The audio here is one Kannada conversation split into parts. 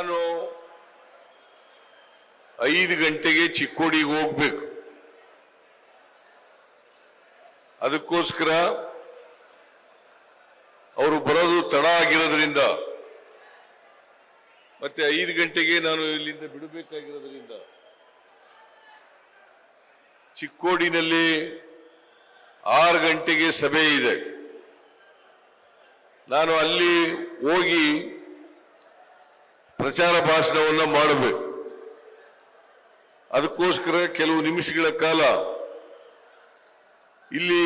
ನಾನು 5 ಗಂಟೆಗೆ ಚಿಕ್ಕೋಡಿಗೆ ಹೋಗ್ಬೇಕು. ಅದಕ್ಕೋಸ್ಕರ ಅವರು ಬರೋದು ತಡ ಆಗಿರೋದ್ರಿಂದ ಮತ್ತೆ 5 ಗಂಟೆಗೆ ನಾನು ಇಲ್ಲಿಂದ ಬಿಡಬೇಕಾಗಿರೋದ್ರಿಂದ ಚಿಕ್ಕೋಡಿನಲ್ಲಿ 6 ಗಂಟೆಗೆ ಸಭೆ ಇದೆ. ನಾನು ಅಲ್ಲಿ ಹೋಗಿ ಪ್ರಚಾರ ಭಾಷಣವನ್ನು ಮಾಡಬೇಕು. ಅದಕ್ಕೋಸ್ಕರ ಕೆಲವು ನಿಮಿಷಗಳ ಕಾಲ ಇಲ್ಲಿ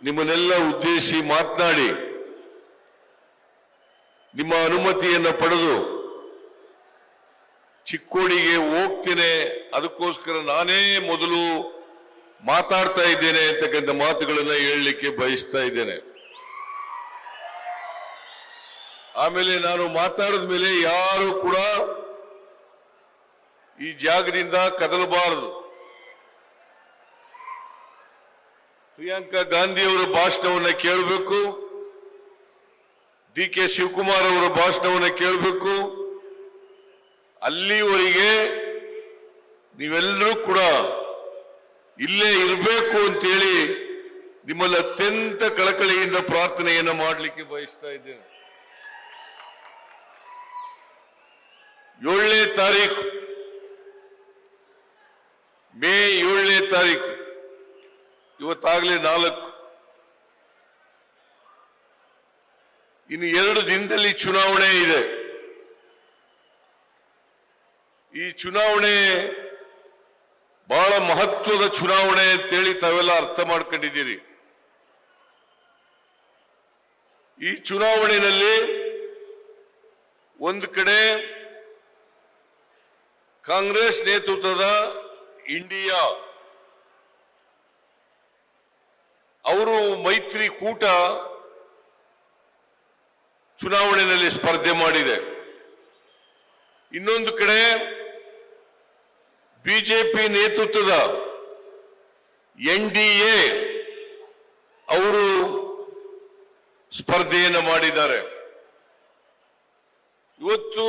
ನಿಮ್ಮನ್ನೆಲ್ಲ ಉದ್ದೇಶಿಸಿ ಮಾತನಾಡಿ ನಿಮ್ಮ ಅನುಮತಿಯನ್ನು ಪಡೆದು ಚಿಕ್ಕೋಡಿಗೆ ಹೋಗ್ತೇನೆ. ಅದಕ್ಕೋಸ್ಕರ ನಾನೇ ಮೊದಲು ಮಾತಾಡ್ತಾ ಇದ್ದೇನೆ ಅಂತಕ್ಕಂಥ ಮಾತುಗಳನ್ನು ಹೇಳಲಿಕ್ಕೆ ಬಯಸ್ತಾ ಇದ್ದೇನೆ. ಆಮೇಲೆ ನಾನು ಮಾತಾಡಿದ ಮೇಲೆ ಯಾರು ಕೂಡ ಈ ಜಾಗದಿಂದ ಕದಲಬಾರದು. ಪ್ರಿಯಾಂಕಾ ಗಾಂಧಿ ಅವರ ಭಾಷಣವನ್ನು ಕೇಳಬೇಕು, ಡಿ ಕೆ ಶಿವಕುಮಾರ್ ಅವರ ಭಾಷಣವನ್ನು ಕೇಳಬೇಕು. ಅಲ್ಲಿವರೆಗೆ ನೀವೆಲ್ಲರೂ ಕೂಡ ಇಲ್ಲೇ ಇರಬೇಕು ಅಂತೇಳಿ ನಿಮ್ಮಲ್ಲಿ ಅತ್ಯಂತ ಕಳಕಳಿಯಿಂದ ಪ್ರಾರ್ಥನೆಯನ್ನು ಮಾಡಲಿಕ್ಕೆ ಬಯಸ್ತಾ ಇದ್ದೇನೆ. 7ನೇ ತಾರೀಕು ಮೇ 7ನೇ ತಾರೀಕು, ಇವತ್ತಾಗಲೇ 4. ಇನ್ನು 2 ದಿನದಲ್ಲಿ ಚುನಾವಣೆ ಇದೆ. ಈ ಚುನಾವಣೆ ಬಹಳ ಮಹತ್ವದ ಚುನಾವಣೆ ಅಂತೇಳಿ ತಾವೆಲ್ಲ ಅರ್ಥ ಮಾಡ್ಕೊಂಡಿದ್ದೀರಿ. ಈ ಚುನಾವಣೆಯಲ್ಲಿ ಒಂದು ಕಡೆ ಕಾಂಗ್ರೆಸ್ ನೇತೃತ್ವದ ಇಂಡಿಯಾ ಅವರು ಮೈತ್ರಿಕೂಟ ಚುನಾವಣೆಯಲ್ಲಿ ಸ್ಪರ್ಧೆ ಮಾಡಿದೆ. ಇನ್ನೊಂದು ಕಡೆ ಬಿಜೆಪಿ ನೇತೃತ್ವದ NDA ಅವರು ಸ್ಪರ್ಧೆಯನ್ನು ಮಾಡಿದ್ದಾರೆ. ಇವತ್ತು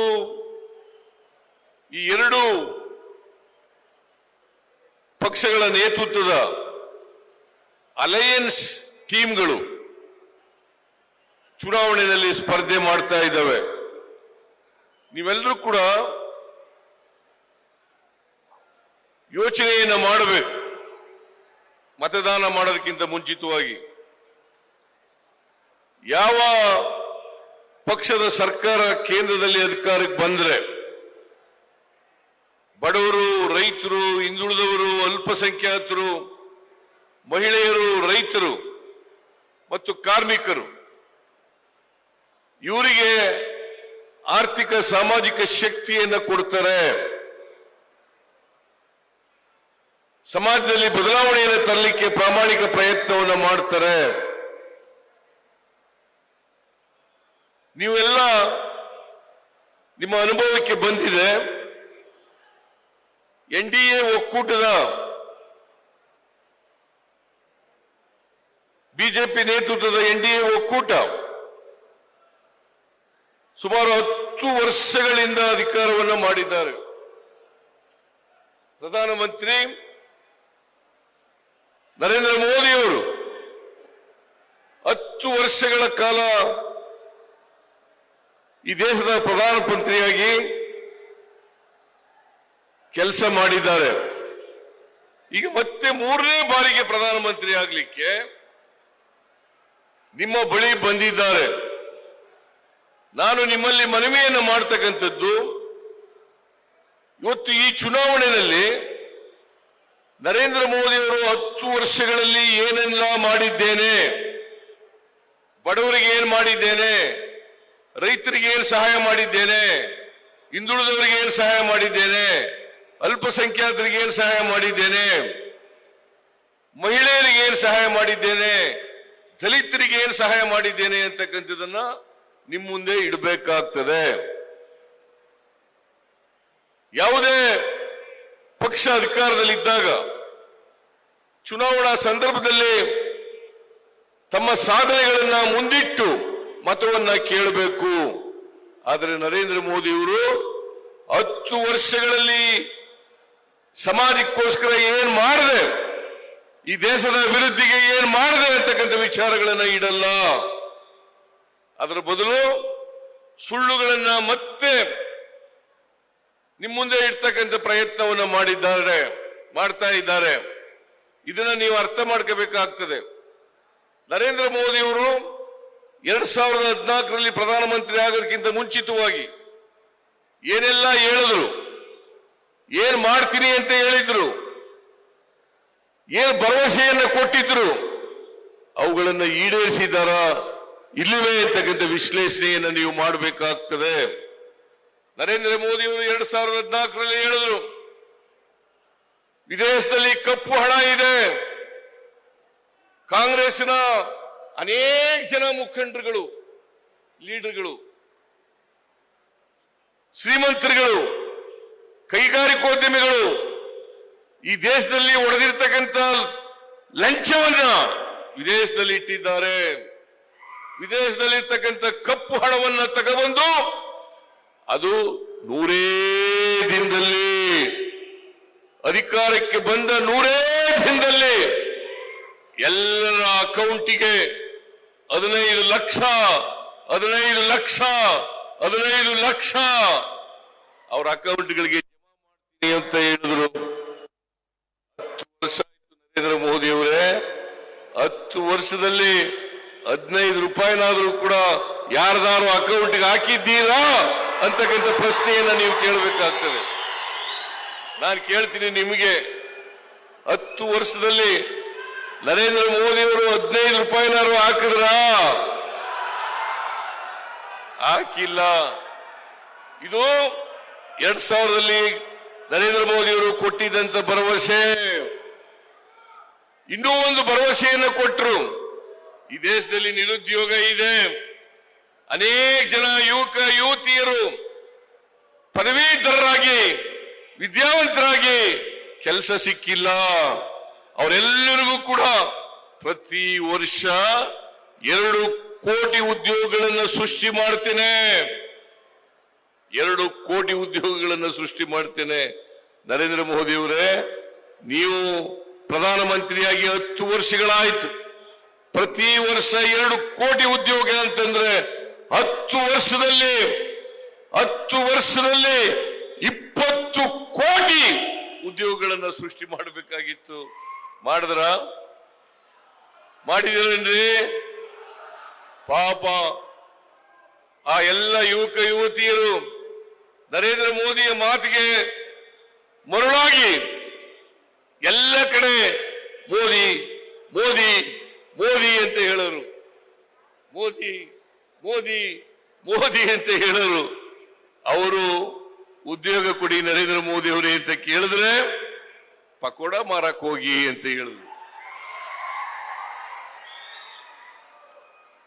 ಈ 2 ಪಕ್ಷಗಳ ನೇತೃತ್ವದ ಅಲಯನ್ಸ್ ಟೀಮ್ಗಳು ಚುನಾವಣೆಯಲ್ಲಿ ಸ್ಪರ್ಧೆ ಮಾಡ್ತಾ ಇದ್ದಾವೆ. ನೀವೆಲ್ಲರೂ ಕೂಡ ಯೋಚನೆಯನ್ನು ಮಾಡಬೇಕು. ಮತದಾನ ಮಾಡೋದಕ್ಕಿಂತ ಮುಂಚಿತವಾಗಿ ಯಾವ ಪಕ್ಷದ ಸರ್ಕಾರ ಕೇಂದ್ರದಲ್ಲಿ ಅಧಿಕಾರಕ್ಕೆ ಬಂದ್ರೆ ಬಡವರು, ರೈತರು, ಹಿಂದುಳಿದವರು, ಅಲ್ಪಸಂಖ್ಯಾತರು, ಮಹಿಳೆಯರು, ರೈತರು ಮತ್ತು ಕಾರ್ಮಿಕರು ಇವರಿಗೆ ಆರ್ಥಿಕ ಸಾಮಾಜಿಕ ಶಕ್ತಿಯನ್ನು ಕೊಡ್ತಾರೆ. ಸಮಾಜದಲ್ಲಿ ಬದಲಾವಣೆಯನ್ನು ತರಲಿಕ್ಕೆ ಪ್ರಾಮಾಣಿಕ ಪ್ರಯತ್ನವನ್ನು ಮಾಡ್ತಾರೆ. ನೀವೆಲ್ಲ ನಿಮ್ಮ ಅನುಭವಕ್ಕೆ ಬಂದಿದೆ. NDA ಒಕ್ಕೂಟದ ಬಿಜೆಪಿ ನೇತೃತ್ವದ NDA ಒಕ್ಕೂಟ ಸುಮಾರು 10 ವರ್ಷಗಳಿಂದ ಅಧಿಕಾರವನ್ನು ಮಾಡಿದ್ದಾರೆ. ಪ್ರಧಾನಮಂತ್ರಿ ನರೇಂದ್ರ ಮೋದಿ ಅವರು 10 ವರ್ಷಗಳ ಕಾಲ ಈ ದೇಶದ ಪ್ರಧಾನಮಂತ್ರಿಯಾಗಿ ಕೆಲಸ ಮಾಡಿದ್ದಾರೆ. ಈಗ ಮತ್ತೆ 3ನೇ ಬಾರಿಗೆ ಪ್ರಧಾನಮಂತ್ರಿ ಆಗಲಿಕ್ಕೆ ನಿಮ್ಮ ಬಳಿ ಬಂದಿದ್ದಾರೆ. ನಾನು ನಿಮ್ಮಲ್ಲಿ ಮನವಿಯನ್ನು ಮಾಡ್ತಕ್ಕಂಥದ್ದು, ಇವತ್ತು ಈ ಚುನಾವಣೆಯಲ್ಲಿ ನರೇಂದ್ರ ಮೋದಿ ಅವರು 10 ವರ್ಷಗಳಲ್ಲಿ ಏನೆಲ್ಲ ಮಾಡಿದ್ದೇನೆ, ಬಡವರಿಗೆ ಏನು ಮಾಡಿದ್ದೇನೆ, ರೈತರಿಗೆ ಏನು ಸಹಾಯ ಮಾಡಿದ್ದೇನೆ, ಹಿಂದುಳಿದವರಿಗೆ ಏನು ಸಹಾಯ ಮಾಡಿದ್ದೇನೆ, ಅಲ್ಪಸಂಖ್ಯಾತರಿಗೆ ಏನು ಸಹಾಯ ಮಾಡಿದ್ದೇನೆ, ಮಹಿಳೆಯರಿಗೆ ಏನು ಸಹಾಯ ಮಾಡಿದ್ದೇನೆ, ದಲಿತರಿಗೆ ಏನು ಸಹಾಯ ಮಾಡಿದ್ದೇನೆ ಅಂತಕ್ಕಂಥದ್ದನ್ನ ನಿಮ್ಮ ಮುಂದೆ ಇಡಬೇಕಾಗ್ತದೆ. ಯಾವುದೇ ಪಕ್ಷ ಅಧಿಕಾರದಲ್ಲಿದ್ದಾಗ ಚುನಾವಣಾ ಸಂದರ್ಭದಲ್ಲಿ ತಮ್ಮ ಸಾಧನೆಗಳನ್ನ ಮುಂದಿಟ್ಟು ಮತವನ್ನ ಕೇಳಬೇಕು. ಆದರೆ ನರೇಂದ್ರ ಮೋದಿಯವರು 10 ವರ್ಷಗಳಲ್ಲಿ ಸಮಾಜಕ್ಕೋಸ್ಕರ ಏನ್ ಮಾಡಿದೆ, ಈ ದೇಶದ ಅಭಿವೃದ್ಧಿಗೆ ಏನ್ ಮಾಡಿದೆ ಅಂತಕ್ಕಂಥ ವಿಚಾರಗಳನ್ನ ಇಡಲ್ಲ. ಅದರ ಬದಲು ಸುಳ್ಳುಗಳನ್ನ ಮತ್ತೆ ನಿಮ್ಮ ಮುಂದೆ ಇಡ್ತಕ್ಕಂಥ ಪ್ರಯತ್ನವನ್ನ ಮಾಡ್ತಾ ಇದ್ದಾರೆ. ಇದನ್ನ ನೀವು ಅರ್ಥ ಮಾಡ್ಕೋಬೇಕಾಗ್ತದೆ. ನರೇಂದ್ರ ಮೋದಿಯವರು 2014ರಲ್ಲಿ ಪ್ರಧಾನಮಂತ್ರಿ ಆಗೋದಕ್ಕಿಂತ ಮುಂಚಿತವಾಗಿ ಏನೆಲ್ಲ ಹೇಳಿದ್ರು, ಏನ್ ಮಾಡ್ತೀನಿ ಅಂತ ಹೇಳಿದ್ರು, ಏನ್ ಭರವಸೆಯನ್ನ ಕೊಟ್ಟಿದ್ರು, ಅವುಗಳನ್ನ ಈಡೇರಿಸಿದಾರ ಇಲ್ಲವೇ ಅಂತಕ್ಕಂಥ ವಿಶ್ಲೇಷಣೆಯನ್ನು ನೀವು ಮಾಡಬೇಕಾಗ್ತದೆ. ನರೇಂದ್ರ ಮೋದಿಯವರು 2014ರಲ್ಲಿ ಹೇಳಿದ್ರು, ವಿದೇಶದಲ್ಲಿ ಕಪ್ಪು ಹಣ ಇದೆ. ಕಾಂಗ್ರೆಸ್ನ ಅನೇಕ ಜನ ಮುಖಂಡರುಗಳು, ಲೀಡರ್ಗಳು, ಶ್ರೀಮಂತರುಗಳು, ಕೈಗಾರಿಕೋದ್ಯಮಿಗಳು ಈ ದೇಶದಲ್ಲಿ ಒಡೆದಿರ್ತಕ್ಕಂಥ ಲಂಚವನ್ನ ವಿದೇಶದಲ್ಲಿ ಇಟ್ಟಿದ್ದಾರೆ. ವಿದೇಶದಲ್ಲಿರ್ತಕ್ಕಂಥ ಕಪ್ಪು ಹಣವನ್ನ ತಗೊಬಂದು ಅದು 100 ದಿನದಲ್ಲಿ ಅಧಿಕಾರಕ್ಕೆ ಬಂದ 100 ದಿನದಲ್ಲಿ ಎಲ್ಲರ ಅಕೌಂಟಿಗೆ 15 ಲಕ್ಷ ಅವರ ಅಕೌಂಟ್ಗಳಿಗೆ ಜಮಾ ಮಾಡ್ತೀನಿ ಅಂತ ಹೇಳಿದ್ರು. 10 ವರ್ಷ ಆಯ್ತು ನರೇಂದ್ರ ಮೋದಿ ಅವರೇ. 10 ವರ್ಷದಲ್ಲಿ 15 ರೂಪಾಯಿನಾದ್ರೂ ಕೂಡ ಯಾರ್ದಾರು ಅಕೌಂಟ್ಗೆ ಹಾಕಿದ್ದೀರಾ ಅಂತಕ್ಕಂಥ ಪ್ರಶ್ನೆಯನ್ನ ನೀವು ಕೇಳಬೇಕಾಗ್ತದೆ. ನಾನು ಕೇಳ್ತೀನಿ ನಿಮಗೆ, 10 ವರ್ಷದಲ್ಲಿ ನರೇಂದ್ರ ಮೋದಿ ಅವರು 15 ರೂಪಾಯಿನಾರು ಹಾಕಿದ್ರಾ? ಹಾಕಿಲ್ಲ. ಇದು 2000ರಲ್ಲಿ ನರೇಂದ್ರ ಮೋದಿ ಅವರು ಕೊಟ್ಟಿದ್ದಂತ ಭರವಸೆ. ಇನ್ನೂ ಒಂದು ಭರವಸೆಯನ್ನು ಕೊಟ್ಟರು. ಈ ದೇಶದಲ್ಲಿ ನಿರುದ್ಯೋಗ ಇದೆ. ಅನೇಕ ಜನ ಯುವತಿಯರು ಪದವೀಧರರಾಗಿ ವಿದ್ಯಾವಂತರಾಗಿ ಕೆಲಸ ಸಿಕ್ಕಿಲ್ಲ. ಅವರೆಲ್ಲರಿಗೂ ಕೂಡ ಪ್ರತಿ ವರ್ಷ 2 ಕೋಟಿ ಉದ್ಯೋಗಗಳನ್ನು ಸೃಷ್ಟಿ ಮಾಡ್ತೇನೆ. 2 ಕೋಟಿ ಉದ್ಯೋಗಗಳನ್ನು ಸೃಷ್ಟಿ ಮಾಡ್ತೇನೆ. ನರೇಂದ್ರ ಮೋದಿ ಅವರೇ, ನೀವು ಪ್ರಧಾನಮಂತ್ರಿಯಾಗಿ 10 ವರ್ಷಗಳಾಯ್ತು. ಪ್ರತಿ ವರ್ಷ 2 ಕೋಟಿ ಉದ್ಯೋಗ ಅಂತಂದ್ರೆ 10 ವರ್ಷದಲ್ಲಿ 20 ಕೋಟಿ ಉದ್ಯೋಗಗಳನ್ನ ಸೃಷ್ಟಿ ಮಾಡಬೇಕಾಗಿತ್ತು. ಮಾಡಿದ್ರೇನ್ರಿ? ಪಾಪ ಆ ಎಲ್ಲ ಯುವತಿಯರು ನರೇಂದ್ರ ಮೋದಿಯ ಮಾತಿಗೆ ಮರುಳಾಗಿ ಎಲ್ಲ ಕಡೆ ಮೋದಿ ಮೋದಿ ಮೋದಿ ಅಂತ ಹೇಳೋರು. ಮೋದಿ ಮೋದಿ ಮೋದಿ ಅಂತ ಹೇಳೋರು. ಅವರು ಉದ್ಯೋಗ ಕೊಡಿ ನರೇಂದ್ರ ಮೋದಿ ಅವರೇ ಅಂತ ಕೇಳಿದ್ರೆ ಪಕೋಡ ಮಾರಕ್ ಹೋಗಿ ಅಂತ ಹೇಳಿದ್ರು.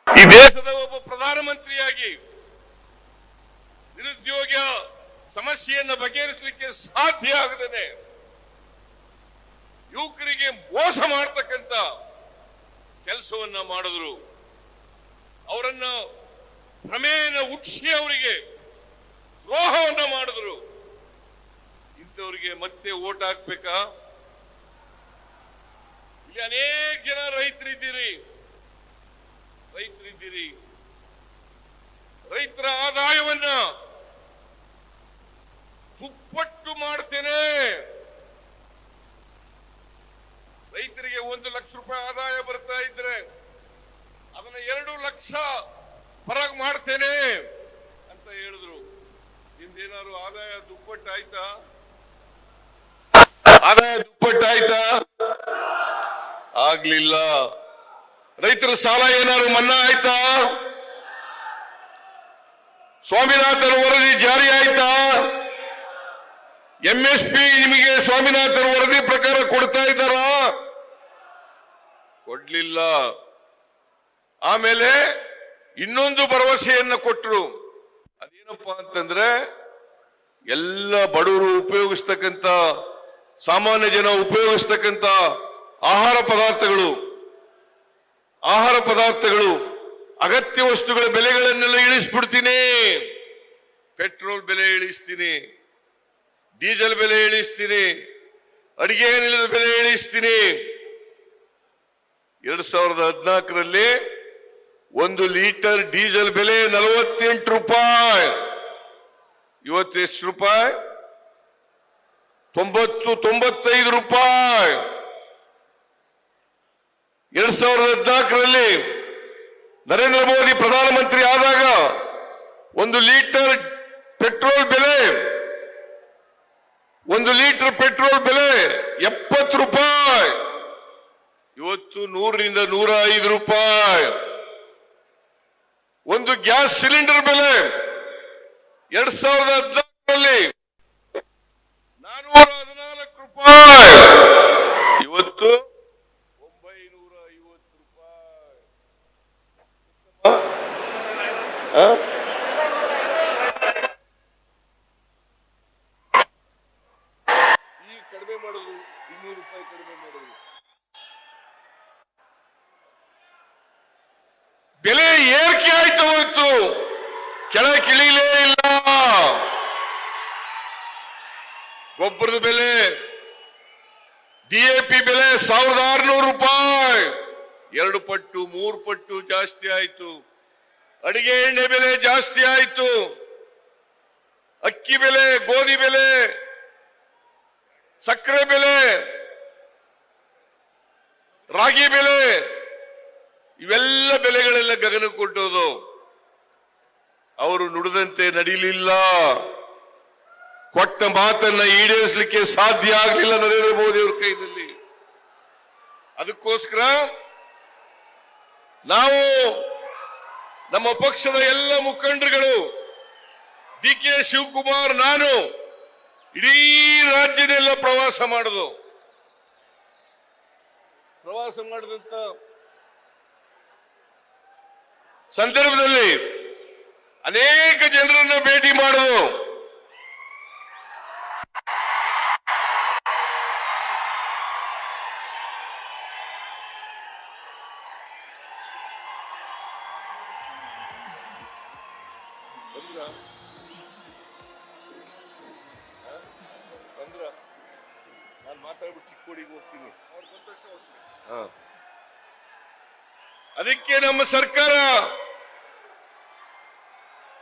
ಈ ದೇಶದ ಒಬ್ಬ ಪ್ರಧಾನಮಂತ್ರಿಯಾಗಿ ನಿರುದ್ಯೋಗ ಸಮಸ್ಯೆಯನ್ನು ಬಗೆಹರಿಸಲಿಕ್ಕೆ ಸಾಧ್ಯ ಆಗದೇನೆ ಯುವಕರಿಗೆ ಮೋಸ ಮಾಡತಕ್ಕಂತ ಕೆಲಸವನ್ನ ಮಾಡಿದ್ರು. ಅವರನ್ನ ಭ್ರಮೆಯನ್ನ ಹುಟ್ಟಿಸಿ ಅವರಿಗೆ ದ್ರೋಹವನ್ನ ಮಾಡಿದ್ರು. ಇಂಥವರಿಗೆ ಮತ್ತೆ ಓಟ್ ಹಾಕ್ಬೇಕಾ? ಇಲ್ಲಿ ಅನೇಕ ಜನ ರೈತರಿದ್ದೀರಿ. ರೈತರ ಆದಾಯವನ್ನ ದುಪ್ಪಟ್ಟು ಮಾಡ್ತೇನೆ. ರೈತರಿಗೆ 1 ಲಕ್ಷ ರೂಪಾಯಿ ಆದಾಯ ಬರ್ತಾ ಇದ್ರೆ ಅದನ್ನ 2 ಲಕ್ಷ ಹೊರಗೆ ಮಾಡ್ತೇನೆ ಅಂತ ಹೇಳಿದ್ರು. ನಿಮ್ದೇನಾದ್ರು ಆದಾಯ ದುಪ್ಪಟ್ಟಾಯ್ತಾ? ಆಗ್ಲಿಲ್ಲ. ರೈತರ ಸಾಲ ಏನಾದ್ರು ಮನ್ನಾ ಆಯ್ತಾ? ಸ್ವಾಮಿನಾಥನ್ ವರದಿ ಜಾರಿ ಆಯ್ತಾ? MSP ನಿಮಗೆ ಸ್ವಾಮಿನಾಥನ್ ವರದಿ ಪ್ರಕಾರ ಕೊಡ್ತಾ ಇದ್ದಾರಾ? ಕೊಡ್ಲಿಲ್ಲ. ಆಮೇಲೆ ಇನ್ನೊಂದು ಭರವಸೆಯನ್ನ ಕೊಟ್ಟರು. ಅದೇನಪ್ಪಾ ಅಂತಂದ್ರೆ ಎಲ್ಲ ಬಡವರು ಉಪಯೋಗಿಸ್ತಕ್ಕಂಥ, ಸಾಮಾನ್ಯ ಜನ ಉಪಯೋಗಿಸ್ತಕ್ಕಂಥ ಆಹಾರ ಪದಾರ್ಥಗಳು ಅಗತ್ಯ ವಸ್ತುಗಳ ಬೆಲೆಗಳನ್ನೆಲ್ಲ ಇಳಿಸ್ಬಿಡ್ತೀನಿ. ಪೆಟ್ರೋಲ್ ಬೆಲೆ ಇಳಿಸ್ತೀನಿ, ಡೀಸೆಲ್ ಬೆಲೆ ಇಳಿಸ್ತೀನಿ, ಅಡಿಗೆ ಅನಿಲದ ಬೆಲೆ ಇಳಿಸ್ತೀನಿ. 2014ರಲ್ಲಿ 1 ಲೀಟರ್ ಡೀಸೆಲ್ ಬೆಲೆ 48 ರೂಪಾಯಿ. ಇವತ್ತು ಎಷ್ಟು ರೂಪಾಯಿ? 95 ರೂಪಾಯಿ. 2014ರಲ್ಲಿ ನರೇಂದ್ರ ಮೋದಿ ಪ್ರಧಾನಮಂತ್ರಿ ಆದಾಗ 1 ಲೀಟರ್ ಪೆಟ್ರೋಲ್ ಬೆಲೆ 70 ರೂಪಾಯಿ. ಇವತ್ತು 100ರಿಂದ 105 ರೂಪಾಯಿ. ಒಂದು ಗ್ಯಾಸ್ ಸಿಲಿಂಡರ್ ಬೆಲೆ 2014ರಲ್ಲಿ 414 ರೂಪಾಯಿ. ಇವತ್ತು 950 ರೂಪಾಯಿ. ಈಗ ಕಡಿಮೆ ಮಾಡೋದು 200 ರೂಪಾಯಿ ಕಡಿಮೆ ಮಾಡೋದು. ಬೆಲೆ ಏರಿಕೆ ಆಯ್ತು, ಹೋಯ್ತು, ಕೆಳಗಿಳಿಲೇ ಇಲ್ಲ. ಗೊಬ್ಬರದ ಬೆಲೆ, ಡಿಎಪಿ ಬೆಲೆ 1600 ರೂಪಾಯಿ, 2 ಪಟ್ಟು 3 ಪಟ್ಟು ಜಾಸ್ತಿ ಆಯ್ತು. ಅಡಿಗೆ ಎಣ್ಣೆ ಬೆಲೆ ಜಾಸ್ತಿ ಆಯ್ತು. ಅಕ್ಕಿ ಬೆಲೆ, ಗೋಧಿ ಬೆಲೆ, ಸಕ್ಕರೆ ಬೆಲೆ, ರಾಗಿ ಬೆಲೆ, ಇವೆಲ್ಲ ಬೆಲೆಗಳೆಲ್ಲ ಗಗನ ಕೊಟ್ಟೋದು. ಅವರು ನುಡಿದಂತೆ ನಡೀಲಿಲ್ಲ. ಕೊಟ್ಟ ಮಾತನ್ನ ಈಡೇರಿಸಲಿಕ್ಕೆ ಸಾಧ್ಯ ಆಗಲಿಲ್ಲ ನರೇಂದ್ರ ಮೋದಿ ಅವರ ಕೈನಲ್ಲಿ. ಅದಕ್ಕೋಸ್ಕರ ನಾವು ನಮ್ಮ ಪಕ್ಷದ ಎಲ್ಲ ಮುಖಂಡರುಗಳು, ಡಿ.ಕೆ. ಶಿವಕುಮಾರ್, ನಾನು ಇಡೀ ರಾಜ್ಯದೆಲ್ಲ ಪ್ರವಾಸ ಮಾಡಿದಂತ ಸಂದರ್ಭದಲ್ಲಿ ಅನೇಕ ಜನರನ್ನು ಭೇಟಿ ಮಾಡೋದು. ನಾನು ಮಾತಾಡ್ಬಿಟ್ಟು ಚಿಕ್ಕೋಡಿಗೆ ಹೋಗ್ತೀನಿ. ಅದಕ್ಕೆ ನಮ್ಮ ಸರ್ಕಾರ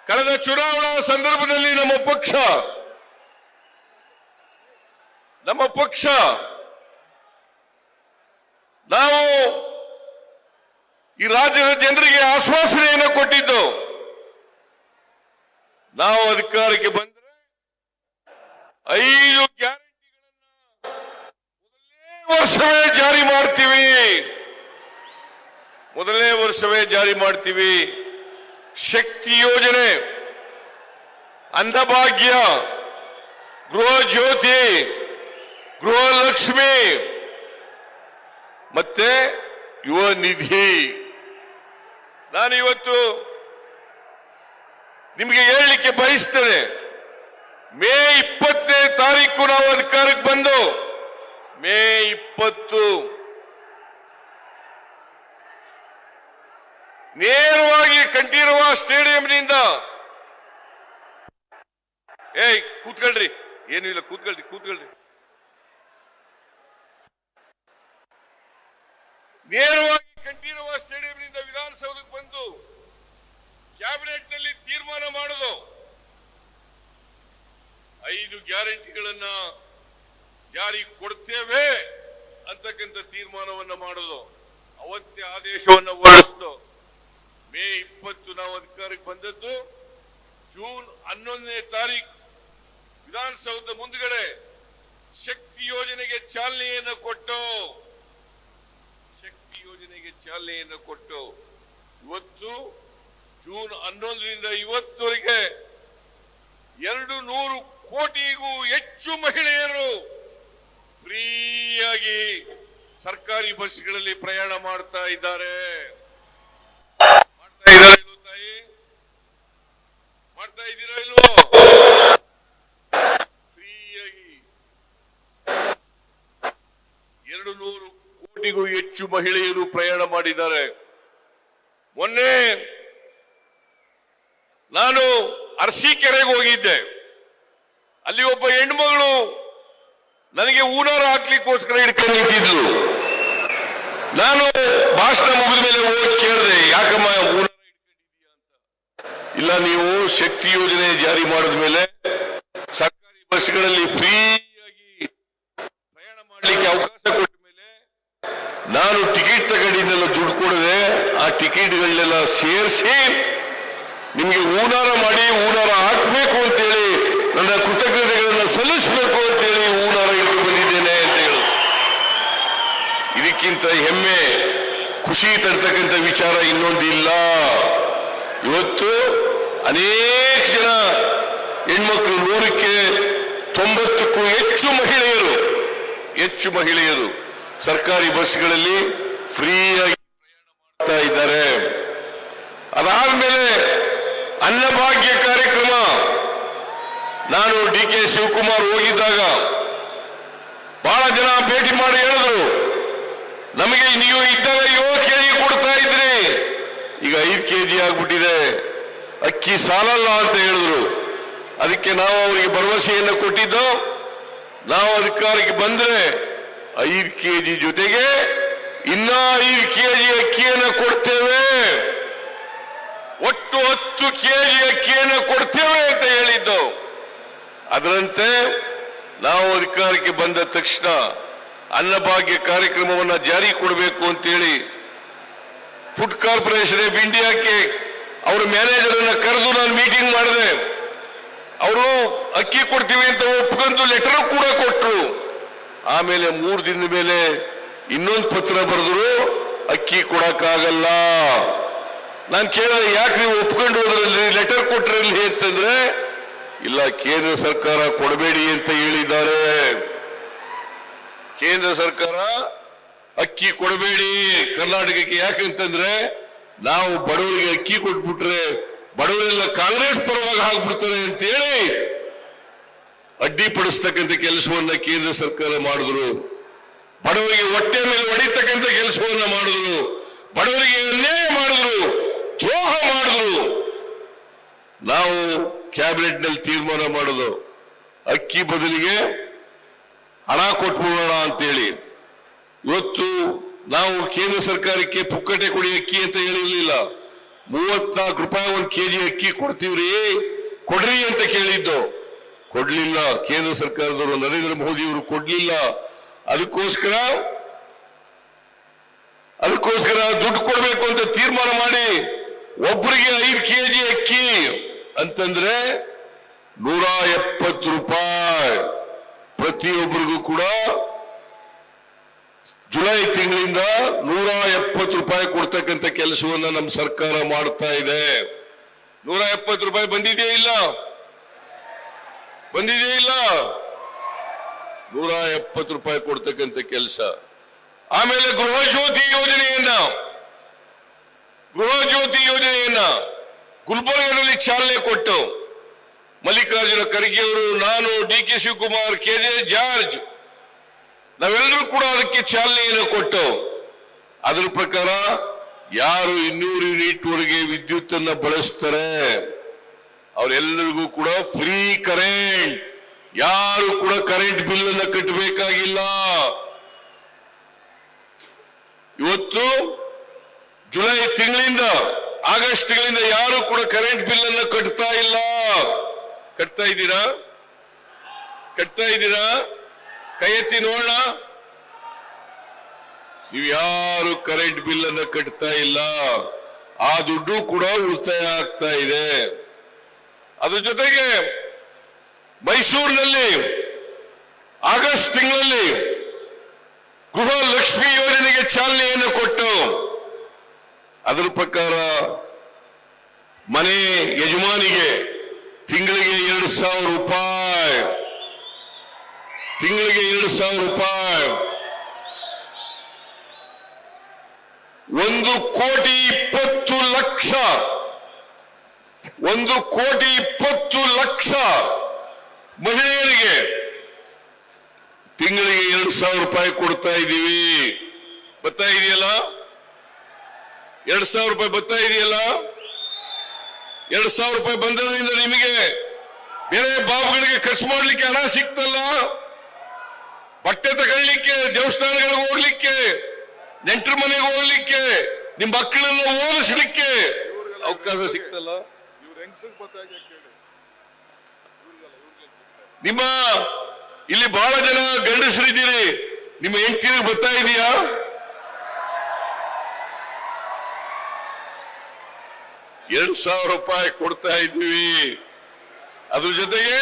ಕಳೆದ ಚುನಾವಣಾ ಸಂದರ್ಭದಲ್ಲಿ ನಮ್ಮ ಪಕ್ಷ ನಾವು ಈ ರಾಜ್ಯದ ಜನರಿಗೆ ಆಶ್ವಾಸನೆಯನ್ನು ಕೊಟ್ಟಿದ್ದು, ನಾವು ಅಧಿಕಾರಕ್ಕೆ ಬಂದರೆ 5 ಗ್ಯಾರಂಟಿಗಳನ್ನ ಮೊದಲನೇ ವರ್ಷವೇ ಜಾರಿ ಮಾಡ್ತೀವಿ. ಶಕ್ತಿ ಯೋಜನೆ, ಅನ್ನಭಾಗ್ಯ, ಗೃಹ ಜ್ಯೋತಿ, ಗೃಹಲಕ್ಷ್ಮಿ ಮತ್ತೆ ಯುವ ನಿಧಿ. ನಾನು ಇವತ್ತು ನಿಮಗೆ ಹೇಳಲಿಕ್ಕೆ ಬಯಸ್ತೇನೆ, ಮೇ 20ನೇ ತಾರೀಕು ನಾವು ಅಧಿಕಾರಕ್ಕೆ ಬಂದು ಮೇ 20 ನೇರವಾಗಿ ಕಂಠೀರವ ಸ್ಟೇಡಿಯಂನಿಂದ ಕೂತ್ಕೊಳ್ರಿ, ಏನೂ ಇಲ್ಲ, ಕೂತ್ಕೊಳ್ರಿ. ನೇರವಾಗಿ ಕಂಠೀರವ ಸ್ಟೇಡಿಯಂನಿಂದ ವಿಧಾನಸೌಧಕ್ಕೆ ಬಂದು ಕ್ಯಾಬಿನೆಟ್ ನಲ್ಲಿ ತೀರ್ಮಾನ ಮಾಡೋದು, 5 ಗ್ಯಾರಂಟಿಗಳನ್ನ ಜಾರಿ ಕೊಡ್ತೇವೆ ಅಂತಕ್ಕಂಥ ತೀರ್ಮಾನವನ್ನ ಮಾಡೋದು. ಅವತ್ತೇ ಆದೇಶವನ್ನು ಹೊರಡಿಸಿದ್ದು. ಮೇ 20 ನಾವು ಅಧಿಕಾರಕ್ಕೆ ಬಂದದ್ದು. ಜೂನ್ 11ನೇ ತಾರೀಕು ವಿಧಾನಸೌಧ ಮುಂದ್ಗಡೆ ಶಕ್ತಿ ಯೋಜನೆಗೆ ಚಾಲನೆಯನ್ನು ಕೊಟ್ಟು ಇವತ್ತು ಜೂನ್ 11ರಿಂದ ಇವತ್ತುವರೆಗೆ 200 ಕೋಟಿಗೂ ಹೆಚ್ಚು ಮಹಿಳೆಯರು ಫ್ರೀಯಾಗಿ ಸರ್ಕಾರಿ ಬಸ್ಗಳಲ್ಲಿ ಪ್ರಯಾಣ ಮಾಡ್ತಾ ಇದ್ದಾರೆ. ತಾಯಿ ಮಾಡ್ತಾ ಇದ್ದೀರಾ ಇಲ್ವೋ? ಫ್ರೀಯಾಗಿ 200 ಕೋಟಿಗೂ ಹೆಚ್ಚು ಮಹಿಳೆಯರು ಪ್ರಯಾಣ ಮಾಡಿದ್ದಾರೆ. ಮೊನ್ನೆ ನಾನು ಅರಸೀಕೆರೆಗೆ ಹೋಗಿದ್ದೆ. ಅಲ್ಲಿ ಒಬ್ಬ ಹೆಣ್ಮಗಳು ನನಗೆ ಹೂನಾರ ಹಾಕ್ಲಿಕ್ಕೋಸ್ಕರ ಹಿಡ್ಕೊಂಡು ನಿಂತಿದ್ಲು. ನಾನು ಭಾಷಣ ಮುಗಿದ ಮೇಲೆ ಹೋಗಿ ಕೇಳಿದೆ, ಯಾಕಮ್ಮ ಹೂನಾರ ಹಿಡ್ಕೊಂಡಿದೀಯ ಅಂತ. ಇಲ್ಲ, ನೀವು ಶಕ್ತಿ ಯೋಜನೆ ಜಾರಿ ಮಾಡಿದ ಮೇಲೆ ಸರ್ಕಾರಿ ಬಸ್ಗಳಲ್ಲಿ ಫ್ರೀಯಾಗಿ ಪ್ರಯಾಣ ಮಾಡಲಿಕ್ಕೆ ಅವಕಾಶ ಕೊಟ್ಟ ಮೇಲೆ ನಾನು ಟಿಕೆಟ್ ತಗೊಂಡಿದ್ದೆಲ್ಲ ದುಡ್ಡು ಕೊಡದೆ ಆ ಟಿಕೆಟ್ಗಳನ್ನೆಲ್ಲ ಸೇರಿಸಿ ನಿಮಗೆ ಹೂನಾರ ಮಾಡಿ ಹೂನಾರ ಹಾಕಬೇಕು ಅಂತೇಳಿ ನನ್ನ ಕೃತಜ್ಞತೆಗಳನ್ನು ಸಲ್ಲಿಸಬೇಕು ಅಂತೇಳಿ ಹೂನಾರ ಹಿಡಿದು ಬಂದಿದ್ದೇನೆ ಅಂತ ಹೇಳು. ಇದಕ್ಕಿಂತ ಹೆಮ್ಮೆ, ಖುಷಿ ತರ್ತಕ್ಕಂಥ ವಿಚಾರ ಇನ್ನೊಂದಿಲ್ಲ. ಇವತ್ತು ಅನೇಕ ಜನ ಹೆಣ್ಮಕ್ಳು 100ಕ್ಕೆ 90ಕ್ಕೂ ಹೆಚ್ಚು ಮಹಿಳೆಯರು ಸರ್ಕಾರಿ ಬಸ್ಗಳಲ್ಲಿ ಫ್ರೀಯಾಗಿ ಪ್ರಯಾಣ ಮಾಡ್ತಾ ಇದ್ದಾರೆ. ಅದಾದ್ಮೇಲೆ ಅನ್ನಭಾಗ್ಯ ಕಾರ್ಯಕ್ರಮ, ನಾನು DK ಶಿವಕುಮಾರ್ ಹೋಗಿದ್ದಾಗ ಬಹಳ ಜನ ಭೇಟಿ ಮಾಡಿ ಹೇಳಿದ್ರು, ನಮಗೆ ನೀವು ಇದ್ದಾಗ 7 kg ಕೊಡ್ತಾ ಇದ್ರಿ, ಈಗ 5 kg ಆಗ್ಬಿಟ್ಟಿದೆ, ಅಕ್ಕಿ ಸಾಲಲ್ಲ ಅಂತ ಹೇಳಿದ್ರು. ಅದಕ್ಕೆ ನಾವು ಅವರಿಗೆ ಭರವಸೆಯನ್ನು ಕೊಟ್ಟಿದ್ದು, ನಾವು ಅಧಿಕಾರಕ್ಕೆ ಬಂದ್ರೆ 5 kg ಜೊತೆಗೆ ಇನ್ನ 5 kg ಅಕ್ಕಿಯನ್ನು ಕೊಡ್ತೇವೆ, ಒಟ್ಟು 10 kg ಅಕ್ಕಿಯನ್ನು ಕೊಡ್ತೇವೆ ಅಂತ ಹೇಳಿದ್ದು. ಅದರಂತೆ ನಾವು ಅಧಿಕಾರಕ್ಕೆ ಬಂದ ತಕ್ಷಣ ಅನ್ನಭಾಗ್ಯ ಕಾರ್ಯಕ್ರಮವನ್ನು ಜಾರಿ ಕೊಡಬೇಕು ಅಂತೇಳಿ ಫುಡ್ ಕಾರ್ಪೊರೇಷನ್ ಆಫ್ ಇಂಡಿಯಾಕ್ಕೆ ಅವರ ಮ್ಯಾನೇಜರ್ ಅನ್ನ ಕರೆದು ನಾನು ಮೀಟಿಂಗ್ ಮಾಡಿದೆ. ಅವರು ಅಕ್ಕಿ ಕೊಡ್ತೀವಿ ಅಂತ ಒಪ್ಕೊಂಡು ಲೆಟರ್ ಕೂಡ ಕೊಟ್ಟರು. ಆಮೇಲೆ 3 ದಿನದ ಮೇಲೆ ಇನ್ನೊಂದು ಪತ್ರ ಬರೆದ್ರು, ಅಕ್ಕಿ ಕೊಡಕ್ಕಾಗಲ್ಲ. ನಾನು ಕೇಳಿದೆ, ಯಾಕೆ ನೀವು ಒಪ್ಕೊಂಡು ಹೋದ್ರಲ್ಲಿ, ಲೆಟರ್ ಕೊಟ್ರಲ್ಲಿ ಅಂತಂದ್ರೆ, ಇಲ್ಲ ಕೇಂದ್ರ ಸರ್ಕಾರ ಕೊಡಬೇಡಿ ಅಂತ ಹೇಳಿದ್ದಾರೆ. ಕೇಂದ್ರ ಸರ್ಕಾರ ಅಕ್ಕಿ ಕೊಡಬೇಡಿ ಕರ್ನಾಟಕಕ್ಕೆ, ಯಾಕಂತಂದ್ರೆ ನಾವು ಬಡವರಿಗೆ ಅಕ್ಕಿ ಕೊಟ್ಬಿಟ್ರೆ ಬಡವರೆಲ್ಲ ಕಾಂಗ್ರೆಸ್ ಪರವಾಗಿ ಆಗ್ಬಿಡ್ತಾರೆ ಅಂತೇಳಿ ಅಡ್ಡಿಪಡಿಸ್ತಕ್ಕಂಥ ಕೆಲಸವನ್ನ ಕೇಂದ್ರ ಸರ್ಕಾರ ಮಾಡಿದ್ರು. ಬಡವರಿಗೆ ಹೊಟ್ಟೆ ಮೇಲೆ ಹೊಡಿತಕ್ಕಂಥ ಕೆಲಸವನ್ನ ಮಾಡಿದ್ರು, ಬಡವರಿಗೆ ಅನ್ಯಾಯ ಮಾಡಿದ್ರು, ದ್ರೋಹ ಮಾಡಿದ್ರು. ನಾವು ಕ್ಯಾಬಿನೆಟ್ ನಲ್ಲಿ ತೀರ್ಮಾನ ಮಾಡೋದು, ಅಕ್ಕಿ ಬದಲಿಗೆ ಹಣ ಕೊಟ್ಬಿಡೋಣ ಅಂತೇಳಿ. ಇವತ್ತು ನಾವು ಕೇಂದ್ರ ಸರ್ಕಾರಕ್ಕೆ ಪುಕ್ಕಟೆ ಕೊಡಿ ಅಕ್ಕಿ ಅಂತ ಹೇಳಿರ್ಲಿಲ್ಲ, 34 ರೂಪಾಯಿ 1 kg ಅಕ್ಕಿ ಕೊಡ್ತೀವ್ರಿ, ಕೊಡ್ರಿ ಅಂತ ಕೇಳಿದ್ದು. ಕೊಡ್ಲಿಲ್ಲ ಕೇಂದ್ರ ಸರ್ಕಾರದವರು, ನರೇಂದ್ರ ಮೋದಿ ಅವರು ಕೊಡ್ಲಿಲ್ಲ. ಅದಕ್ಕೋಸ್ಕರ ದುಡ್ಡು ಕೊಡಬೇಕು ಅಂತ ತೀರ್ಮಾನ ಮಾಡಿ ಒಬ್ಬರಿಗೆ 5 kg ಅಕ್ಕಿ ಅಂತಂದ್ರೆ 170 ರೂಪಾಯಿ ಪ್ರತಿಯೊಬ್ಬರಿಗೂ ಕೂಡ ಜುಲೈ ತಿಂಗಳಿಂದ 170 ರೂಪಾಯಿ ಕೊಡ್ತಕ್ಕಂಥ ಕೆಲಸವನ್ನ ನಮ್ಮ ಸರ್ಕಾರ ಮಾಡ್ತಾ ಇದೆ. 170 ರೂಪಾಯಿ ಬಂದಿದೆಯೇ ಇಲ್ಲ? 170 ರೂಪಾಯಿ ಕೊಡ್ತಕ್ಕಂಥ ಕೆಲಸ. ಆಮೇಲೆ ಗೃಹ ಜ್ಯೋತಿ ಯೋಜನೆಯನ್ನ ಗುಲ್ಬರ್ಗದಲ್ಲಿ ಚಾಲನೆ ಕೊಟ್ಟು ಮಲ್ಲಿಕಾರ್ಜುನ ಖರ್ಗೆ ಅವರು, ನಾನು, DK ಶಿವಕುಮಾರ್, KJ ಜಾರ್ಜ್ ನಾವೆಲ್ಲರೂ ಕೂಡ ಅದಕ್ಕೆ ಚಾಲನೆಯನ್ನು ಕೊಟ್ಟು, ಅದರ ಪ್ರಕಾರ ಯಾರು 200 ಯೂನಿಟ್ ವರೆಗೆ ವಿದ್ಯುತ್ ಅನ್ನ ಬಳಸ್ತಾರೆ ಅವರೆಲ್ಲರಿಗೂ ಕೂಡ ಫ್ರೀ ಕರೆಂಟ್, ಯಾರು ಕೂಡ ಕರೆಂಟ್ ಬಿಲ್ ಅನ್ನ ಕಟ್ಟಬೇಕಾಗಿಲ್ಲ. ಇವತ್ತು ಜುಲೈ ತಿಂಗಳಿಂದ ಆಗಸ್ಟ್ ತಿಂಗಳಿಂದ ಯಾರು ಕೂಡ ಕರೆಂಟ್ ಬಿಲ್ ಅನ್ನ ಕಟ್ತಾ ಇಲ್ಲ. ಕಟ್ತಾ ಇದ್ದೀರಾ? ಕೈ ಎತ್ತಿ ನೋಡೋಣ. ನೀವು ಯಾರು ಕರೆಂಟ್ ಬಿಲ್ ಅನ್ನ ಕಟ್ತಾ ಇಲ್ಲ, ಆ ದುಡ್ಡು ಕೂಡ ಉಳಿತಾಯ ಆಗ್ತಾ ಇದೆ. ಅದ್ರ ಜೊತೆಗೆ ಮೈಸೂರಿನಲ್ಲಿ ಆಗಸ್ಟ್ ತಿಂಗಳಲ್ಲಿ ಗೃಹ ಲಕ್ಷ್ಮಿ ಯೋಜನೆಗೆ ಚಾಲನೆಯನ್ನು ಕೊಟ್ಟು, ಅದರ ಪ್ರಕಾರ ಮನೆ ಯಜಮಾನಿಗೆ ತಿಂಗಳಿಗೆ 2,000 ರೂಪಾಯಿ, 1,20,00,000 ಮಹಿಳೆಯರಿಗೆ ತಿಂಗಳಿಗೆ 2,000 ರೂಪಾಯಿ ಕೊಡ್ತಾ ಇದ್ದೀವಿ. ಬರ್ತಾ ಇದೆಯಲ್ಲ? 2,000 ರೂಪಾಯಿ ಬರ್ತಾ ಇದೆಯಲ್ಲ? 2,000 ರೂಪಾಯಿ ಬಂದದ್ರಿಂದ ನಿಮಗೆ ಬೇರೆ ಬಾಬುಗಳಿಗೆ ಖರ್ಚು ಮಾಡ್ಲಿಕ್ಕೆ ಹಣ ಸಿಕ್ತಲ್ಲ, ಬಟ್ಟೆ ತಗೊಳ್ಳಿಕ್ಕೆ, ದೇವಸ್ಥಾನಗಳಿಗೆ ಹೋಗ್ಲಿಕ್ಕೆ, ನೆಂಟರ ಮನೆಗೆ ಹೋಗ್ಲಿಕ್ಕೆ, ನಿಮ್ ಮಕ್ಕಳನ್ನ ಓದಿಸ್ಲಿಕ್ಕೆ ಅವಕಾಶ ಸಿಕ್ತಲ್ಲ. ನಿಮ್ಮ ಇಲ್ಲಿ ಬಹಳ ಜನ ಗಂಡಸರಿದ್ದೀರಿ, ನಿಮ್ಮ ಹೆಂಡತಿಗೆ ಬರ್ತಾ ಇದೆಯಾ? ₹2,000 ಕೊಡ್ತಾ ಇದ್ದೀವಿ. ಅದ್ರ ಜೊತೆಗೆ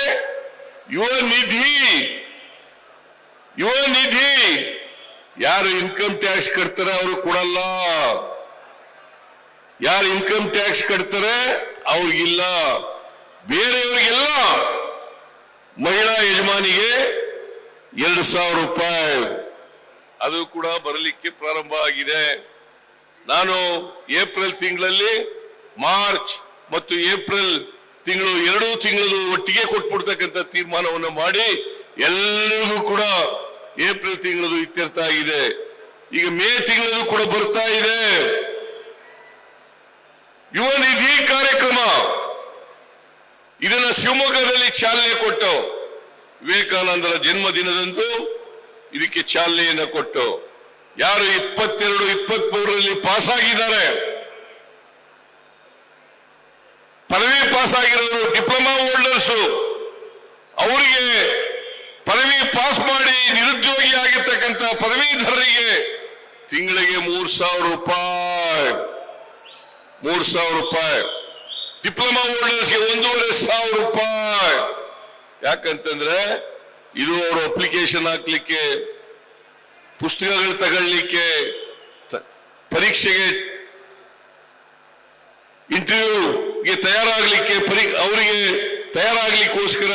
ಯುವ ನಿಧಿ ಯಾರು ಇನ್ಕಮ್ ಟ್ಯಾಕ್ಸ್ ಕಟ್ತಾರೆ ಅವರು ಕೊಡಲ್ಲ, ಯಾರು ಇನ್ಕಮ್ ಟ್ಯಾಕ್ಸ್ ಕಟ್ತಾರೆ ಅವ್ರಿಗಿಲ್ಲ, ಬೇರೆಯವರಿಗೆಲ್ಲ ಮಹಿಳಾ ಯಜಮಾನಿಗೆ ₹2,000 ಅದು ಕೂಡ ಬರಲಿಕ್ಕೆ ಪ್ರಾರಂಭ ಆಗಿದೆ. ನಾನು ಏಪ್ರಿಲ್ ತಿಂಗಳಲ್ಲಿ ಮಾರ್ಚ್ ಮತ್ತು ಏಪ್ರಿಲ್ ತಿಂಗಳು 2 ತಿಂಗಳು ಒಟ್ಟಿಗೆ ಕೊಟ್ಬಿಡ್ತಕ್ಕಂಥ ತೀರ್ಮಾನವನ್ನು ಮಾಡಿ ಎಲ್ಲರಿಗೂ ಕೂಡ ಏಪ್ರಿಲ್ ತಿಂಗಳದು ಇತ್ಯರ್ಥ ಆಗಿದೆ. ಈಗ ಮೇ ತಿಂಗಳದು ಕೂಡ ಬರ್ತಾ ಇದೆ. ಯುವ ನಿಧಿ ಕಾರ್ಯಕ್ರಮ ಇದನ್ನ ಶಿವಮೊಗ್ಗದಲ್ಲಿ ಚಾಲನೆ ಕೊಟ್ಟು, ವಿವೇಕಾನಂದರ ಜನ್ಮದಿನದಂದು ಇದಕ್ಕೆ ಚಾಲನೆಯನ್ನು ಕೊಟ್ಟು, ಯಾರು 22, 23ರಲ್ಲಿ ಪಾಸ್ ಆಗಿದ್ದಾರೆ, ಪದವಿ ಪಾಸ್ ಆಗಿರೋರು, ಡಿಪ್ಲೊಮಾ ಹೋಲ್ಡರ್ಸು, ಅವರಿಗೆ ಪದವಿ ಪಾಸ್ ಮಾಡಿ ನಿರುದ್ಯೋಗಿ ಆಗಿರ್ತಕ್ಕಂಥ ಪದವೀಧರರಿಗೆ ತಿಂಗಳಿಗೆ ₹3,000, ಡಿಪ್ಲೊಮಾ ಹೋಲ್ಡರ್ಸ್ಗೆ ₹1,500. ಯಾಕಂತಂದ್ರೆ ಇದು ಅವರು ಅಪ್ಲಿಕೇಶನ್ ಹಾಕ್ಲಿಕ್ಕೆ, ಪುಸ್ತಕಗಳು ತಗೊಳ್ಳಿಕ್ಕೆ, ಪರೀಕ್ಷೆಗೆ ಇಂಟರ್ವ್ಯೂಗೆ ತಯಾರಾಗ್ಲಿಕ್ಕೆ, ಅವರಿಗೆ ತಯಾರಾಗ್ಲಿಕ್ಕೋಸ್ಕರ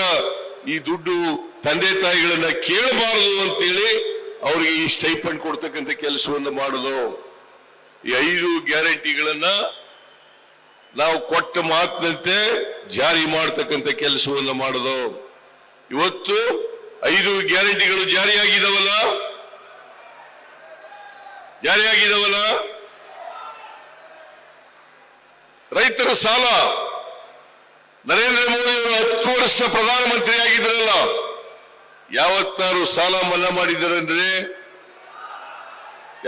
ಈ ದುಡ್ಡು ತಂದೆ ತಾಯಿಗಳನ್ನ ಕೇಳಬಾರದು ಅಂತೇಳಿ ಅವರಿಗೆ ಈ ಸ್ಟೈಪಂಡ್ ಕೊಡ್ತಕ್ಕಂಥ ಕೆಲಸವನ್ನು ಮಾಡುದು. ಈ 5 ಗ್ಯಾರಂಟಿಗಳನ್ನ ನಾವು ಕೊಟ್ಟ ಮಾತಿನಂತೆ ಜಾರಿ ಮಾಡತಕ್ಕಂಥ ಕೆಲಸವನ್ನು ಮಾಡುದು. ಇವತ್ತು 5 ಗ್ಯಾರಂಟಿಗಳು ಜಾರಿಯಾಗಿದವಲ್ಲ, ರೈತರ ಸಾಲ ನರೇಂದ್ರ ಮೋದಿ ಅವರು 10 ವರ್ಷ ಪ್ರಧಾನಮಂತ್ರಿ ಆಗಿದ್ರಲ್ಲ, ಯಾವತ್ತಾರು ಸಾಲ ಮನ್ನಾ ಮಾಡಿದಾರಂದ್ರೆ?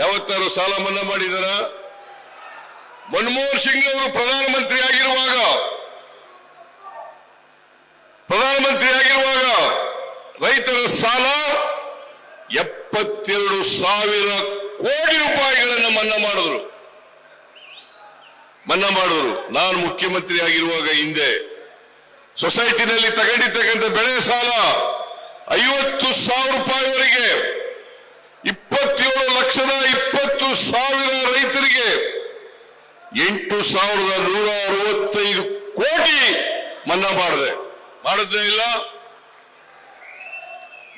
ಯಾವತ್ತಾರು ಸಾಲ ಮನ್ನಾ ಮಾಡಿದಾರ? ಮನಮೋಹನ್ ಸಿಂಗ್ ಅವರು ಪ್ರಧಾನಮಂತ್ರಿ ಆಗಿರುವಾಗ ರೈತರ ಸಾಲ 72,000 ಕೋಟಿ ರೂಪಾಯಿಗಳನ್ನು ಮನ್ನಾ ಮಾಡಿದ್ರು. ನಾನು ಮುಖ್ಯಮಂತ್ರಿ ಆಗಿರುವಾಗ ಹಿಂದೆ ಸೊಸೈಟಿನಲ್ಲಿ ತಗೊಂಡಿರ್ತಕ್ಕಂಥ ಬೆಳೆ ಸಾಲ 50,000 ರೂಪಾಯಿವರೆಗೆ 27,20,000 ರೈತರಿಗೆ 8,165 ಕೋಟಿ ಮನ್ನಾ ಮಾಡದೇ ಇಲ್ಲ.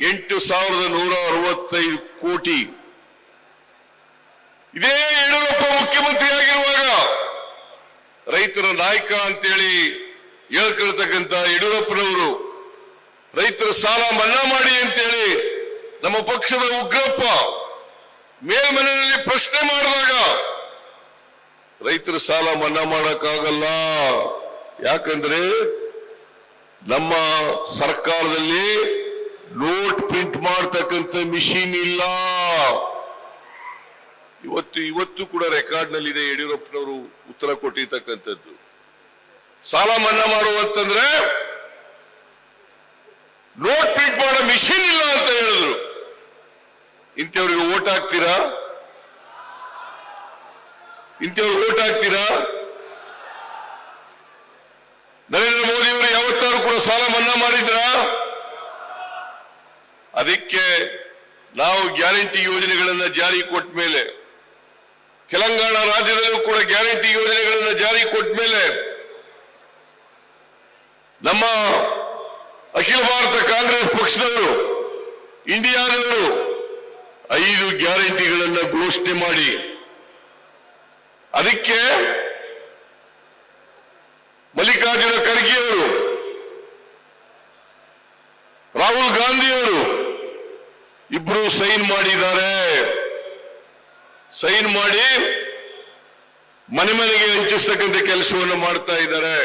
8,165 ಕೋಟಿ. ಇದೇ ಯಡಿಯೂರಪ್ಪ ಮುಖ್ಯಮಂತ್ರಿ ಆಗಿರುವಾಗ ರೈತರ ನಾಯಕ ಅಂತೇಳಿ ಹೇಳ್ಕೊಳ್ತಕ್ಕಂಥ ಯಡಿಯೂರಪ್ಪನವರು ರೈತರ ಸಾಲ ಮನ್ನಾ ಮಾಡಿ ಅಂತೇಳಿ ನಮ್ಮ ಪಕ್ಷದ ಉಗ್ರಪ್ಪ ಮೇಲ್ಮನೆಯಲ್ಲಿ ಪ್ರಶ್ನೆ ಮಾಡಿದಾಗ ರೈತರ ಸಾಲ ಮನ್ನಾ ಮಾಡಕ್ಕಾಗಲ್ಲ, ಯಾಕಂದ್ರೆ ನಮ್ಮ ಸರ್ಕಾರದಲ್ಲಿ ನೋಟ್ ಪ್ರಿಂಟ್ ಮಾಡತಕ್ಕಂಥ ಮಿಷಿನ್ ಇಲ್ಲ. ಇವತ್ತು ಕೂಡ ರೆಕಾರ್ಡ್ ನಲ್ಲಿದೆ ಯಡಿಯೂರಪ್ಪನವರು ಉತ್ತರ ಕೊಟ್ಟಿರ್ತಕ್ಕಂಥದ್ದು. ಸಾಲ ಮನ್ನಾ ಮಾಡುವಂತಂದ್ರೆ ನೋಟ್ ಪ್ರಿಂಟ್ ಮಾಡೋ ಮಿಷಿನ್ ಇಲ್ಲ ಅಂತ ಹೇಳಿದ್ರು. ಇಂಥವ್ರಿಗೆ ಓಟ್ ಹಾಕ್ತೀರಾ? ನರೇಂದ್ರ ಮೋದಿ ಅವರು ಯಾವತ್ತಾರು ಕೂಡ ಸಾಲ ಮನ್ನಾ ಮಾಡಿದ್ರ? ಅದಕ್ಕೆ ನಾವು ಗ್ಯಾರಂಟಿ ಯೋಜನೆಗಳನ್ನ ಜಾರಿ ಕೊಟ್ಟ ಮೇಲೆ, ತೆಲಂಗಾಣ ರಾಜ್ಯದಲ್ಲೂ ಕೂಡ ಗ್ಯಾರಂಟಿ ಯೋಜನೆಗಳನ್ನ ಜಾರಿ ಕೊಟ್ಟ ಮೇಲೆ ನಮ್ಮ ಅಖಿಲ ಭಾರತ ಕಾಂಗ್ರೆಸ್ ಪಕ್ಷದವರು, ಇಂಡಿಯಾದವರು 5 ಗ್ಯಾರಂಟಿಗಳನ್ನ ಘೋಷಣೆ ಮಾಡಿ ಅದಕ್ಕೆ ಮಲ್ಲಿಕಾರ್ಜುನ ಖರ್ಗೆ ಅವರು, ರಾಹುಲ್ ಗಾಂಧಿ ಅವರು ಇಬ್ರು ಸೈನ್ ಮಾಡಿದ್ದಾರೆ. ಸೈನ್ ಮಾಡಿ ಮನೆ ಮನೆಗೆ ಹಂಚಿಸ್ತಕ್ಕಂಥ ಕೆಲಸವನ್ನು ಮಾಡ್ತಾ ಇದ್ದಾರೆ.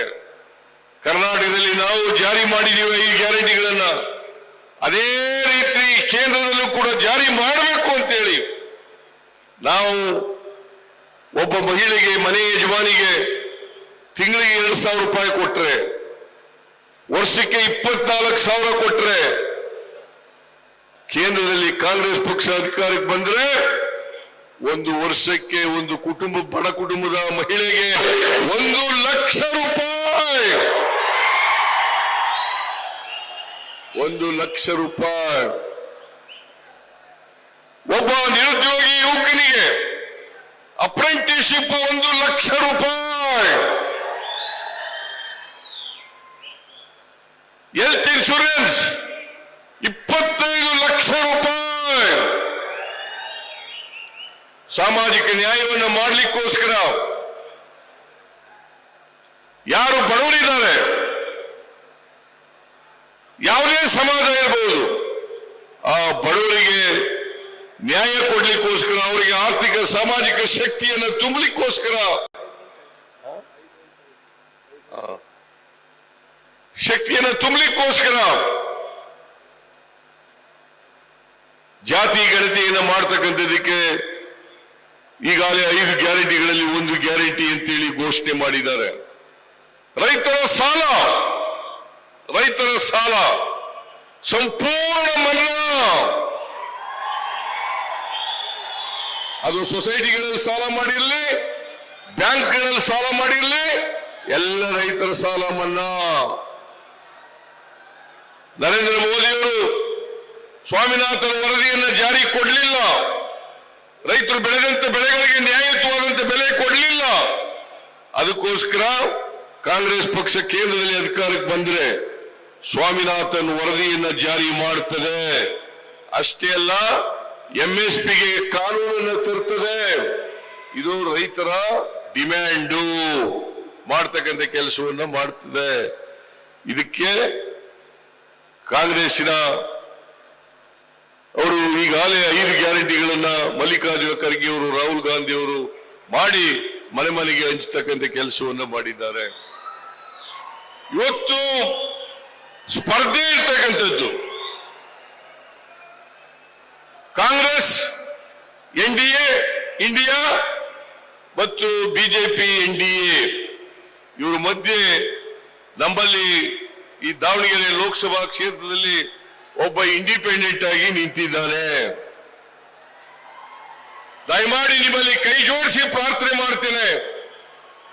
ಕರ್ನಾಟಕದಲ್ಲಿ ನಾವು ಜಾರಿ ಮಾಡಿದ್ದೀವಿ 5 ಗ್ಯಾರಂಟಿಗಳನ್ನ. ಅದೇ ರೀತಿ ಕೇಂದ್ರದಲ್ಲೂ ಕೂಡ ಜಾರಿ ಮಾಡಬೇಕು ಅಂತೇಳಿ ನಾವು ಒಬ್ಬ ಮಹಿಳೆಗೆ, ಮನೆ ಯಜಮಾನಿಗೆ ತಿಂಗಳಿಗೆ 2,000 ರೂಪಾಯಿ ಕೊಟ್ರೆ, ವರ್ಷಕ್ಕೆ 24,000 ಕೊಟ್ರೆ, ಕೇಂದ್ರದಲ್ಲಿ ಕಾಂಗ್ರೆಸ್ ಪಕ್ಷ ಅಧಿಕಾರಕ್ಕೆ ಬಂದ್ರೆ 1 ವರ್ಷಕ್ಕೆ ಒಂದು ಕುಟುಂಬ, ಬಡ ಕುಟುಂಬದ ಮಹಿಳೆಗೆ 1 ಲಕ್ಷ ರೂಪಾಯಿ, 1 ಲಕ್ಷ ರೂಪಾಯಿ. ಒಬ್ಬ ನಿರುದ್ಯೋಗಿ ಯುವಕನಿಗೆ ಅಪ್ರೆಂಟಿಸ್ಶಿಪ್ 1 ಲಕ್ಷ ರೂಪಾಯಿ. ಹೆಲ್ತ್ ಇನ್ಶೂರೆನ್ಸ್ 25 ಲಕ್ಷ ರೂಪಾಯಿ. ಸಾಮಾಜಿಕ ನ್ಯಾಯವನ್ನು ಮಾಡಲಿಕ್ಕೋಸ್ಕರ ಯಾರು ಬಡವರಿದ್ದಾರೆ, ಯಾವುದೇ ಸಮಾಜ ಇರಬಹುದು, ಆ ಬಡವರಿಗೆ ನ್ಯಾಯ ಕೊಡ್ಲಿಕ್ಕೋಸ್ಕರ, ಅವರಿಗೆ ಆರ್ಥಿಕ ಸಾಮಾಜಿಕ ಶಕ್ತಿಯನ್ನು ತುಂಬಲಿಕ್ಕೋಸ್ಕರ, ಜಾತಿ ಗಣತಿಯನ್ನು ಮಾಡ್ತಕ್ಕಂಥದಕ್ಕೆ ಈಗಾಗಲೇ 5 ಗ್ಯಾರಂಟಿಗಳಲ್ಲಿ 1 ಗ್ಯಾರಂಟಿ ಅಂತೇಳಿ ಘೋಷಣೆ ಮಾಡಿದ್ದಾರೆ. ರೈತರ ಸಾಲ ಸಂಪೂರ್ಣ ಮನ್ನಾ. ಅದು ಸೊಸೈಟಿಗಳಲ್ಲಿ ಸಾಲ ಮಾಡಿರಲಿ, ಬ್ಯಾಂಕ್ಗಳಲ್ಲಿ ಸಾಲ ಮಾಡಿರಲಿ, ಎಲ್ಲ ರೈತರ ಸಾಲ ಮನ್ನಾ. ನರೇಂದ್ರ ಮೋದಿಯವರು ಸ್ವಾಮಿನಾಥನ್ ವರದಿಯನ್ನು ಜಾರಿ ಕೊಡಲಿಲ್ಲ. ರೈತರು ಬೆಳೆದಂತ ಬೆಳೆಗಳಿಗೆ ನ್ಯಾಯಯುತವಾದಂತ ಬೆಲೆ ಕೊಡಲಿಲ್ಲ. ಅದಕ್ಕೋಸ್ಕರ ಕಾಂಗ್ರೆಸ್ ಪಕ್ಷ ಕೇಂದ್ರದಲ್ಲಿ ಅಧಿಕಾರಕ್ಕೆ ಬಂದ್ರೆ ಸ್ವಾಮಿನಾಥನ್ ವರದಿಯನ್ನ ಜಾರಿ ಮಾಡುತ್ತದೆ. ಅಷ್ಟೇ ಅಲ್ಲ, MSPಗೆ ಕಾನೂನನ್ನು ತರ್ತದೆ. ಇದು ರೈತರ ಡಿಮ್ಯಾಂಡು ಮಾಡ್ತಕ್ಕಂಥ ಕೆಲಸವನ್ನ ಮಾಡ್ತದೆ. ಇದಕ್ಕೆ ಕಾಂಗ್ರೆಸ್ಸಿನ ಅವರು ಈಗಾಗಲೇ 5 ಗ್ಯಾರಂಟಿಗಳನ್ನ ಮಲ್ಲಿಕಾರ್ಜುನ ಖರ್ಗೆ ಅವರು, ರಾಹುಲ್ ಗಾಂಧಿ ಅವರು ಮಾಡಿ ಮನೆ ಮನೆಗೆ ಹಂಚತಕ್ಕಂಥ ಕೆಲಸವನ್ನ ಮಾಡಿದ್ದಾರೆ. ಇವತ್ತು ಸ್ಪರ್ಧೆ ಇರ್ತಕ್ಕಂಥದ್ದು ಕಾಂಗ್ರೆಸ್ NDA ಇಂಡಿಯಾ ಮತ್ತು ಬಿಜೆಪಿ NDA ಇವರ ಮಧ್ಯೆ ನಮ್ಮಲ್ಲಿ ಈ ದಾವಣಗೆರೆ ಲೋಕಸಭಾ ಕ್ಷೇತ್ರದಲ್ಲಿ ಒಬ್ಬ ಇಂಡಿಪೆಂಡೆಂಟ್ ಆಗಿ ನಿಂತಿದ್ದಾನೆ. ದಯಮಾಡಿ ನಿಮ್ಮಲ್ಲಿ ಕೈ ಜೋಡಿಸಿ ಪ್ರಾರ್ಥನೆ ಮಾಡ್ತೇನೆ.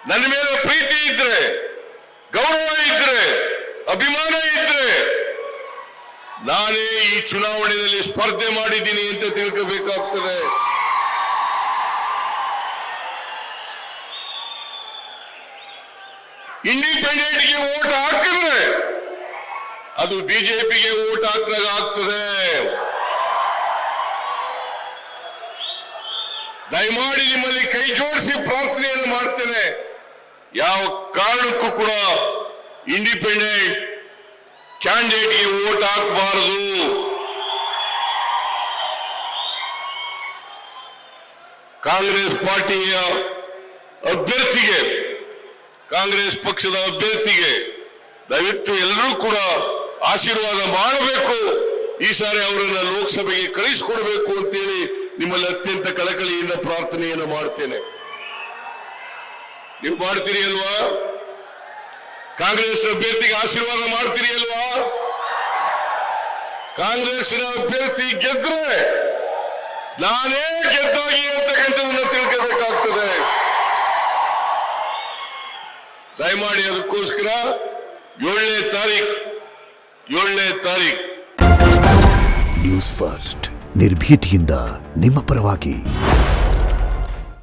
ನನ್ನ ಮೇಲೆ ಪ್ರೀತಿ ಇದ್ರೆ, ಗೌರವ ಇದ್ರೆ, ಅಭಿಮಾನ ಇದ್ರೆ ನಾನೇ ಈ ಚುನಾವಣೆಯಲ್ಲಿ ಸ್ಪರ್ಧೆ ಮಾಡಿದ್ದೀನಿ ಅಂತ ತಿಳ್ಕೋಬೇಕಾಗ್ತದೆ. ಇಂಡಿಪೆಂಡೆಂಟ್ಗೆ ವೋಟ್ ಹಾಕಿದ್ರೆ ಅದು ಬಿಜೆಪಿಗೆ ವೋಟ್ ಹಾಕಿದಾಗ ಆಗ್ತದೆ. ದಯಮಾಡಿ ನಿಮ್ಮಲ್ಲಿ ಕೈ ಜೋಡಿಸಿ ಪ್ರಾರ್ಥನೆಯನ್ನು ಮಾಡ್ತೇನೆ. ಯಾವ ಕಾರಣಕ್ಕೂ ಕೂಡ ಇಂಡಿಪೆಂಡೆಂಟ್ ಕ್ಯಾಂಡಿಡೇಟ್ಗೆ ವೋಟ್ ಹಾಕಬಾರದು. ಕಾಂಗ್ರೆಸ್ ಪಾರ್ಟಿಯ ಅಭ್ಯರ್ಥಿಗೆ, ಕಾಂಗ್ರೆಸ್ ಪಕ್ಷದ ಅಭ್ಯರ್ಥಿಗೆ ದಯವಿಟ್ಟು ಎಲ್ಲರೂ ಕೂಡ ಆಶೀರ್ವಾದ ಮಾಡಬೇಕು. ಈ ಸಾರಿ ಅವರನ್ನ ಲೋಕಸಭೆಗೆ ಕಳಿಸಿಕೊಡ್ಬೇಕು ಅಂತೇಳಿ ನಿಮ್ಮಲ್ಲಿ ಅತ್ಯಂತ ಕಳಕಳಿಯಿಂದ ಪ್ರಾರ್ಥನೆಯನ್ನು ಮಾಡ್ತೇನೆ. ನೀವು ಮಾಡ್ತೀರಿ ಅಲ್ವಾ? ಕಾಂಗ್ರೆಸ್ ಅಭ್ಯರ್ಥಿಗೆ ಆಶೀರ್ವಾದ ಮಾಡ್ತೀರಿ ಅಲ್ವಾ? ಕಾಂಗ್ರೆಸ್ನ ಅಭ್ಯರ್ಥಿ ಗೆದ್ರೆ ನಾನೇ ಗೆದ್ದಾಗಿ ಅಂತಕ್ಕಂಥದನ್ನ ತಿಳ್ಕೋಬೇಕಾಗ್ತದೆ. ದಯಮಾಡಿ ಅದಕ್ಕೋಸ್ಕರ 7ನೇ ತಾರೀಕು ನ್ಯೂಸ್ ಫಸ್ಟ್ ನಿರ್ಭೀತಿಯಿಂದ ನಿಮ್ಮ ಪರವಾಗಿ.